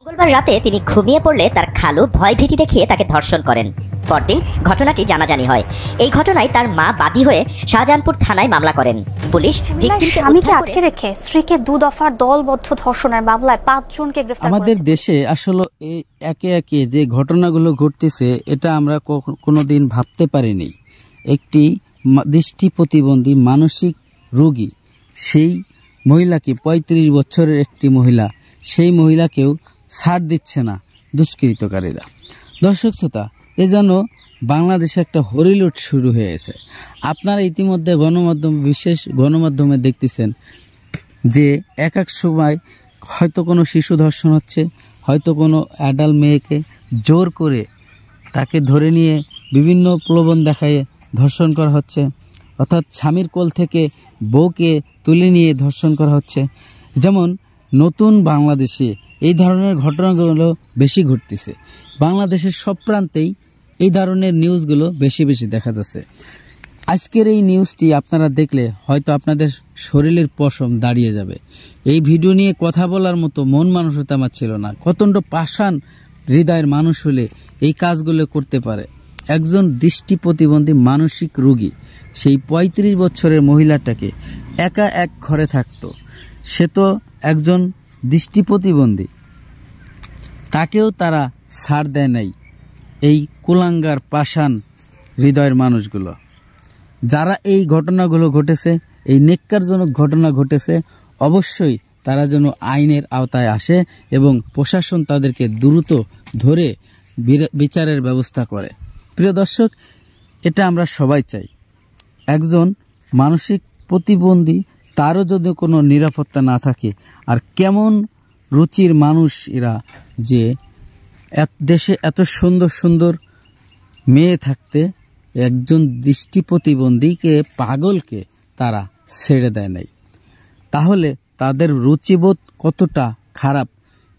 মঙ্গলবার রাতে তিনি ঘুমিয়ে পড়লে তার খালু ভয়ভীতি দেখিয়ে তাকে ধর্ষণ করেন। পরদিন ঘটনাটি জানাজানি হয়। এই ঘটনায় তার মা বাদী হয়ে শাহজাহানপুর থানায় মামলা করেন। পুলিশ স্বামীকে আটকে রেখে স্ত্রীকে 2 দফার দলবদ্ধ ধর্ষণের মামলায় 5 জনকে গ্রেফতার করেছে। আমাদের দেশে আসলে একে একে যে ঘটনাগুলো ঘটতেছে এটা আমরা কোনোদিন ভাবতে পারিনি। একটি দৃষ্টি প্রতিবন্ধী মানসিক রোগী, সেই মহিলাকে 35 বছরের একটি মহিলা, সেই মহিলাকেও ছাড় দিচ্ছে না দুষ্কৃতকারীরা। দর্শক শ্রোতা, এ যেন বাংলাদেশে একটা হরিলুট শুরু হয়েছে। আপনারা ইতিমধ্যে বিশেষ গণমাধ্যমে দেখতেছেন যে এক এক সময় হয়তো কোনো শিশু ধর্ষণ হচ্ছে, হয়তো কোনো অ্যাডাল্ট মেয়েকে জোর করে তাকে ধরে নিয়ে বিভিন্ন প্রলোভন দেখায় ধর্ষণ করা হচ্ছে, অর্থাৎ স্বামীর কোল থেকে বউকে তুলে নিয়ে ধর্ষণ করা হচ্ছে। যেমন নতুন বাংলাদেশে এই ধরনের ঘটনাগুলো বেশি ঘটতেছে। বাংলাদেশের সব প্রান্তেই এই ধরনের নিউজগুলো বেশি বেশি দেখা যাচ্ছে। আজকের এই নিউজটি আপনারা দেখলে হয়তো আপনাদের শরীরের পশম দাঁড়িয়ে যাবে। এই ভিডিও নিয়ে কথা বলার মতো মন মানসিকতা আমার ছিল না। কতণ্ড পাষাণ হৃদয়ের মানুষ হলে এই কাজগুলো করতে পারে। একজন দৃষ্টি প্রতিবন্ধী মানসিক রোগী, সেই 35 বছরের মহিলাটাকে একা এক ঘরে থাকতো। সে তো একজন দৃষ্টি প্রতিবন্ধী, তাকেও তারা ছাড় দেয় নাই। এই কুলাঙ্গার পাষাণ হৃদয়ের মানুষগুলো, যারা এই ঘটনাগুলো ঘটেছে, এই নেক্কারজনক ঘটনা ঘটেছে, অবশ্যই তারা যেন আইনের আওতায় আসে এবং প্রশাসন তাদেরকে দ্রুত ধরে বিচারের ব্যবস্থা করে। প্রিয় দর্শক, এটা আমরা সবাই চাই। একজন মানসিক প্রতিবন্ধী, তারও যদি কোনো নিরাপত্তা না থাকে, আর কেমন রুচির মানুষ এরা যে দেশে এত সুন্দর সুন্দর মেয়ে থাকতে একজন দৃষ্টি প্রতিবন্ধীকে, পাগলকে তারা ছেড়ে দেয় নাই। তাহলে তাদের রুচিবোধ কতটা খারাপ।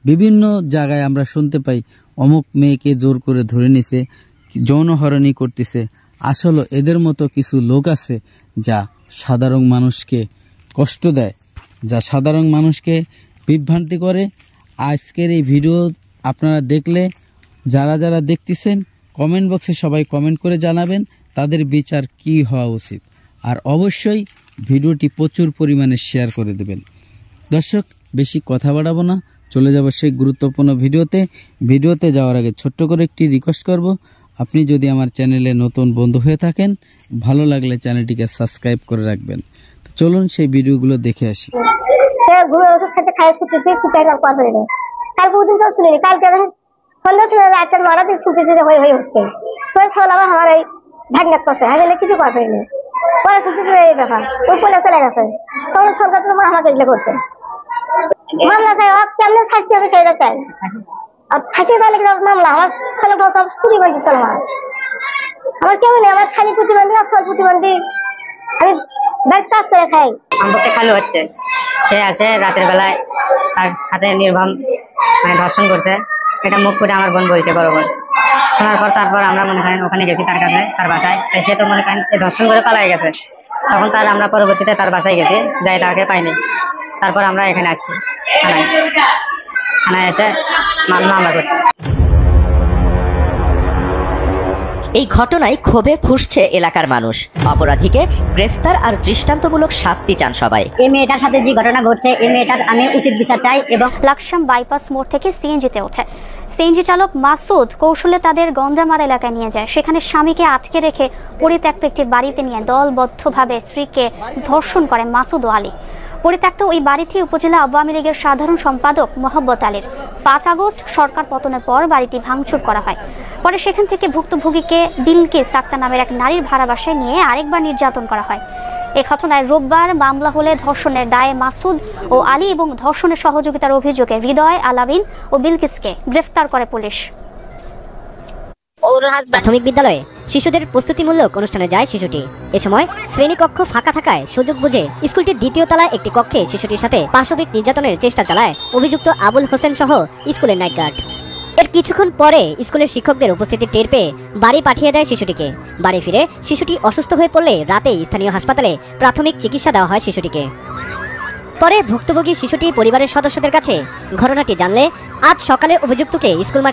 বিভিন্ন জায়গায় আমরা শুনতে পাই অমুক মেয়েকে জোর করে ধরে নিছে, যৌনহরণী করতেছে। আসলে এদের মতো কিছু লোক আছে যা সাধারণ মানুষকে কষ্ট দেয়, যা সাধারণ মানুষকে বিভ্রান্তি করে। আজকের এই ভিডিও আপনারা দেখলে, যারা যারা দেখতেছেন, কমেন্ট বক্সে সবাই কমেন্ট করে জানাবেন তাদের বিচার কি হওয়া উচিত। আর অবশ্যই ভিডিওটি প্রচুর পরিমাণে শেয়ার করে দেবেন। দর্শক, বেশি কথা বাড়াবো না, চলে যাব সেই গুরুত্বপূর্ণ ভিডিওতে যাওয়ার আগে ছোট্ট করে একটি রিকোয়েস্ট করব, আপনি যদি আমার চ্যানেলে নতুন বন্ধু হয়ে থাকেন, ভালো লাগলে চ্যানেলটিকে সাবস্ক্রাইব করে রাখবেন। তো চলুন সেই ভিডিওগুলো দেখে আসি। সন্ধ্যা সময় রাতের মারা দিন ছুটেছে হয়ে হয়ে উঠছে, তো ছোলা আমার এই ভাগ্নাত করছে, গেলে কিছু করা হয়নি। পরে ছুটেছে এই ব্যাপার, ওই পরে চলে গেছে। তখন সরকার তোমার আমাকে এগুলো করছে। মামলা চাই, কেমন শাস্তি হবে সেইটা চাই। আর ফাঁসি চাইলে মামলা আমার ছেলে চুরি করে দিচ্ছে। আমার কেউ নেই, আমার স্বামী প্রতিবন্ধী, অক্ষর প্রতিবন্ধী, আমি ব্যাগ কাজ করে খাই। আমাকে খালু হচ্ছে, সে আসে রাতের বেলায় তার হাতে নির্মম ধর্ষণ করতে। এটা মুখ করে আমার বোন বলছে, বড় বোন। শোনার পর তারপর আমরা মনে করেন ওখানে গেছি তার কাছে, তার বাসায়। সে তো মনে করেন ধর্ষণ করে পালাই গেছে। তখন আমরা পরবর্তীতে তার বাসায় গেছি, যাই তাকে পাইনি। তারপর আমরা এখানে আসছি থানায় এসে মামলা করছি। এই ঘটনায় ক্ষোভে ফুঁসছে এলাকার মানুষ। অপরাধীকে গ্রেফতার আর দৃষ্টান্তমূলক শাস্তি চান সবাই। এই মেয়েটার সাথে যে ঘটনা ঘটছে, এই মেয়েটার আমি উচিত বিচার চাই। এবং লাকসাম বাইপাস মোড় থেকে সিএনজিতে ওঠে। সিএনজি চালক মাসুদ কৌশলে তাদের গঞ্জামার এলাকায় নিয়ে যায়। সেখানে স্বামীকে আটকে রেখে পরিত্যক্ত একটি বাড়িতে নিয়ে দলবদ্ধভাবে স্ত্রীকে ধর্ষণ করে মাসুদ ও আলী। পরিত্যক্ত ওই বাড়িটি উপজেলা আওয়ামী লীগের সাধারণ সম্পাদক মোহাম্মদ আলীর। 5 আগস্ট সরকার পতনের পর বাড়িটি ভাঙচুর করা হয়। পরে সেখান থেকে ভুক্তভোগীকে বিলকিস আক্তার নামের এক নারীর ভাড়া বাসায় নিয়ে আরেকবার নির্যাতন করা হয়। এ ঘটনায় রোববার মামলা হলে ধর্ষণের দায়ে মাসুদ ও আলী এবং ধর্ষণের সহযোগিতার অভিযোগে হৃদয়, আলামিন ও বিলকিসকে গ্রেফতার করে পুলিশ। প্রাথমিক বিদ্যালয়ে শিশুদের প্রস্তুতিমূলক অনুষ্ঠানে যায় শিশুটি। এ সময় শ্রেণীকক্ষ ফাঁকা থাকায় সুযোগ বুঝে স্কুলটির 2য় তলায় একটি কক্ষে শিশুটির সাথে পাশবিক নির্যাতনের চেষ্টা চালায় অভিযুক্ত আবুল হোসেন সহ স্কুলের নাইট গার্ড। এর কিছুক্ষণ পরে স্কুলের শিক্ষকদের উপস্থিতি টের পেয়ে বাড়ি পাঠিয়ে দেয় শিশুটিকে। বাড়ি ফিরে শিশুটি অসুস্থ হয়ে পড়লে রাতেই স্থানীয় হাসপাতালে প্রাথমিক চিকিৎসা দেওয়া হয় শিশুটিকে। পরে ভুক্তভোগী শিশুটি পরিবারের সদস্যদের কাছে ঘটনাটি জানলে আজ সকালে অভিযুক্তকে স্কুল মাঠে